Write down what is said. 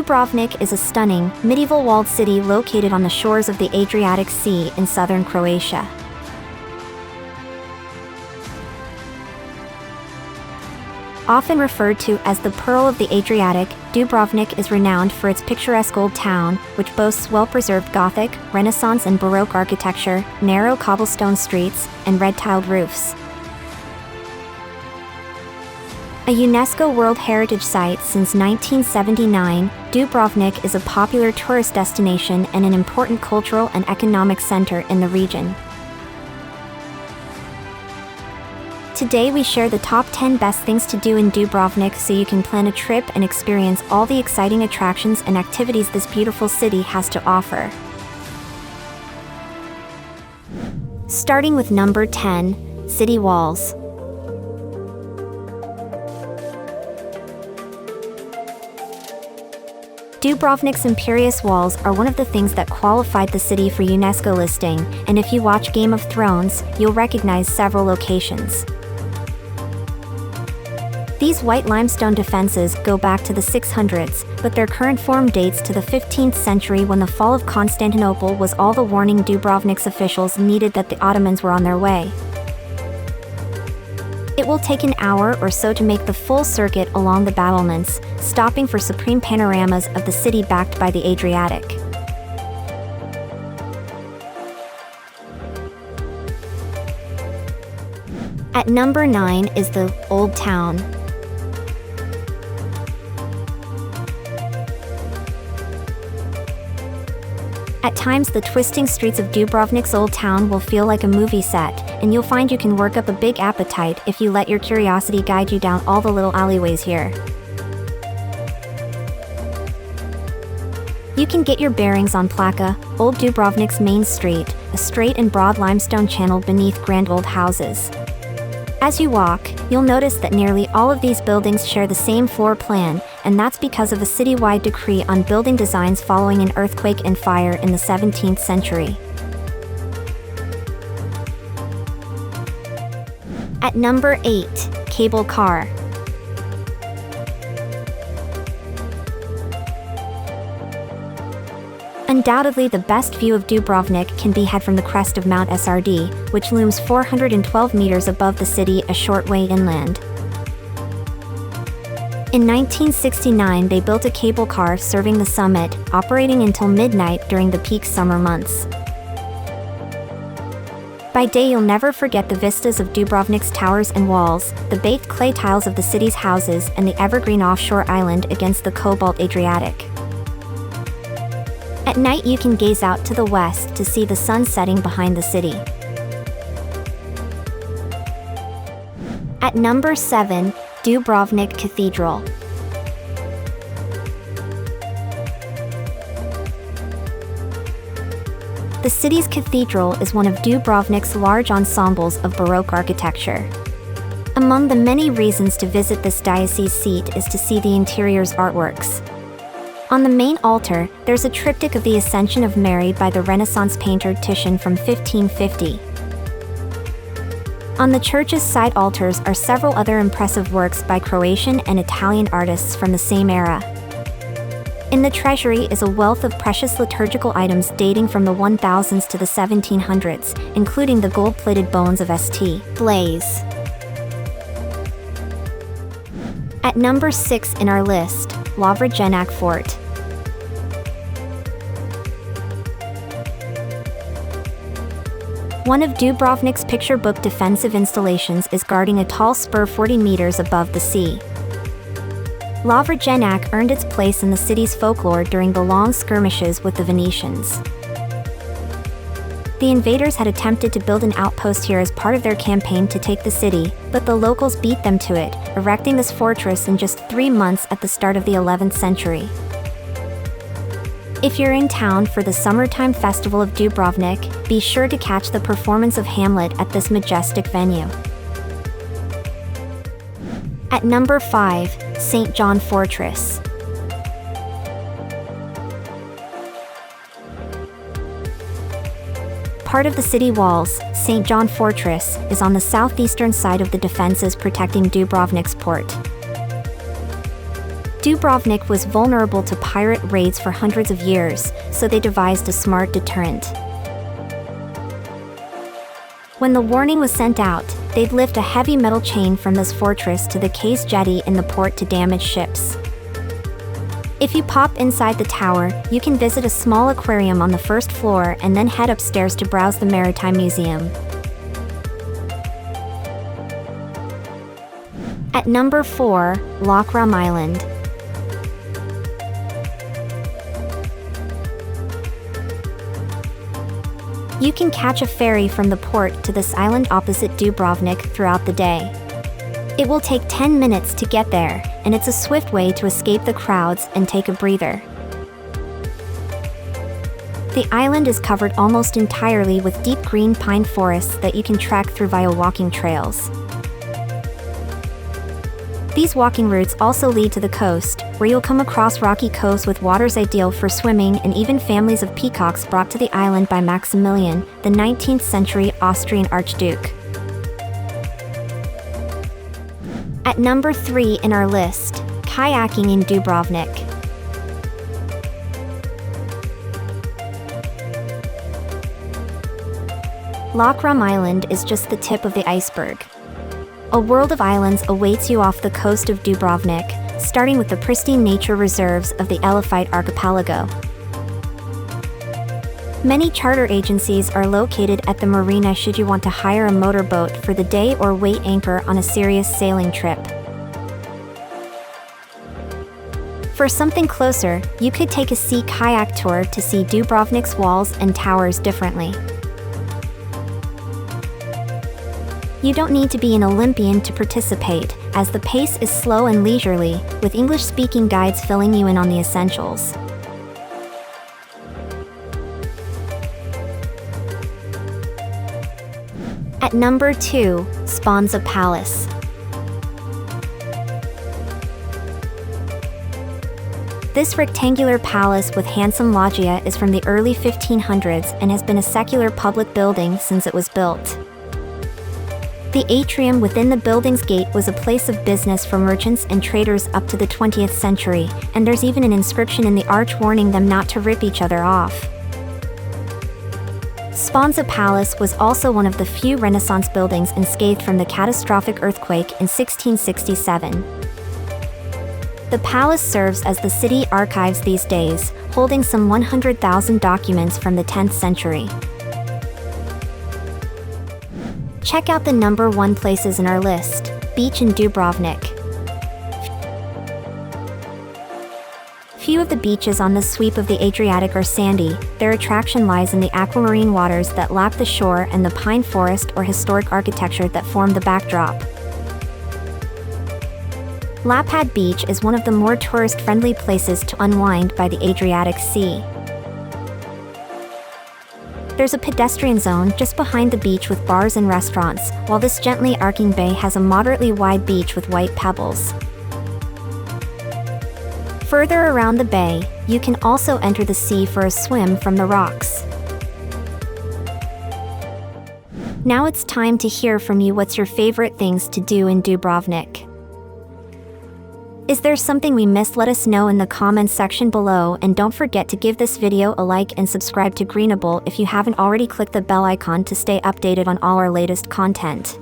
Dubrovnik is a stunning, medieval walled city located on the shores of the Adriatic Sea in southern Croatia. Often referred to as the Pearl of the Adriatic, Dubrovnik is renowned for its picturesque old town, which boasts well-preserved Gothic, Renaissance and Baroque architecture, narrow cobblestone streets, and red-tiled roofs. A UNESCO World Heritage Site since 1979, Dubrovnik is a popular tourist destination and an important cultural and economic center in the region. Today we share the top 10 best things to do in Dubrovnik so you can plan a trip and experience all the exciting attractions and activities this beautiful city has to offer. Starting with number 10, City Walls. Dubrovnik's imperious walls are one of the things that qualified the city for UNESCO listing, and if you watch Game of Thrones, you'll recognize several locations. These white limestone defenses go back to the 600s, but their current form dates to the 15th century when the fall of Constantinople was all the warning Dubrovnik's officials needed that the Ottomans were on their way. It will take an hour or so to make the full circuit along the battlements, stopping for supreme panoramas of the city backed by the Adriatic. At number 9 is the Old Town. At times the twisting streets of Dubrovnik's Old Town will feel like a movie set, and you'll find you can work up a big appetite if you let your curiosity guide you down all the little alleyways here. You can get your bearings on Plaka, Old Dubrovnik's main street, a straight and broad limestone channel beneath grand old houses. As you walk, you'll notice that nearly all of these buildings share the same floor plan, and that's because of a citywide decree on building designs following an earthquake and fire in the 17th century. At number 8, Cable Car. Undoubtedly the best view of Dubrovnik can be had from the crest of Mount Srd, which looms 412 meters above the city a short way inland. In 1969 they built a cable car serving the summit, operating until midnight during the peak summer months. By day you'll never forget the vistas of Dubrovnik's towers and walls, the baked clay tiles of the city's houses and the evergreen offshore island against the cobalt Adriatic. At night you can gaze out to the west to see the sun setting behind the city. At number 7, Dubrovnik Cathedral. The city's cathedral is one of Dubrovnik's large ensembles of Baroque architecture. Among the many reasons to visit this diocese seat is to see the interior's artworks. On the main altar, there's a triptych of the Ascension of Mary by the Renaissance painter Titian from 1550. On the church's side altars are several other impressive works by Croatian and Italian artists from the same era. In the treasury is a wealth of precious liturgical items dating from the 1000s to the 1700s, including the gold-plated bones of St. Blaise. At number 6 in our list, Lovrijenac Fort. One of Dubrovnik's picture book defensive installations is guarding a tall spur 40 meters above the sea. Lovrijenac earned its place in the city's folklore during the long skirmishes with the Venetians. The invaders had attempted to build an outpost here as part of their campaign to take the city, but the locals beat them to it, erecting this fortress in just 3 months at the start of the 11th century. If you're in town for the summertime festival of Dubrovnik, be sure to catch the performance of Hamlet at this majestic venue. At number 5, St. John Fortress. Part of the city walls, St. John Fortress is on the southeastern side of the defenses protecting Dubrovnik's port. Dubrovnik was vulnerable to pirate raids for hundreds of years, so they devised a smart deterrent. When the warning was sent out, they'd lift a heavy metal chain from this fortress to the quay's jetty in the port to damage ships. If you pop inside the tower, you can visit a small aquarium on the first floor and then head upstairs to browse the Maritime Museum. At number 4, Lokrum Island. You can catch a ferry from the port to this island opposite Dubrovnik throughout the day. It will take 10 minutes to get there, and it's a swift way to escape the crowds and take a breather. The island is covered almost entirely with deep green pine forests that you can track through via walking trails. These walking routes also lead to the coast, where you'll come across rocky coves with waters ideal for swimming and even families of peacocks brought to the island by Maximilian, the 19th century Austrian Archduke. At number 3 in our list, kayaking in Dubrovnik. Lokrum Island is just the tip of the iceberg. A world of islands awaits you off the coast of Dubrovnik, starting with the pristine nature reserves of the Elefite archipelago. Many charter agencies are located at the marina should you want to hire a motorboat for the day or wait anchor on a serious sailing trip. For something closer, you could take a sea kayak tour to see Dubrovnik's walls and towers differently. You don't need to be an Olympian to participate, as the pace is slow and leisurely, with English-speaking guides filling you in on the essentials. At number 2, Sponza Palace. This rectangular palace with handsome loggia is from the early 1500s and has been a secular public building since it was built. The atrium within the building's gate was a place of business for merchants and traders up to the 20th century, and there's even an inscription in the arch warning them not to rip each other off. Sponza Palace was also one of the few Renaissance buildings unscathed from the catastrophic earthquake in 1667. The palace serves as the city archives these days, holding some 100,000 documents from the 10th century. Check out the number 1 places in our list. Beach in Dubrovnik. Few of the beaches on the sweep of the Adriatic are sandy. Their attraction lies in the aquamarine waters that lap the shore and the pine forest or historic architecture that form the backdrop. Lapad Beach is one of the more tourist-friendly places to unwind by the Adriatic Sea. There's a pedestrian zone just behind the beach with bars and restaurants, while this gently arcing bay has a moderately wide beach with white pebbles. Further around the bay, you can also enter the sea for a swim from the rocks. Now it's time to hear from you. What's your favorite things to do in Dubrovnik? Is there something we missed? Let us know in the comments section below, and don't forget to give this video a like and subscribe to Greenable if you haven't already. Click the bell icon to stay updated on all our latest content.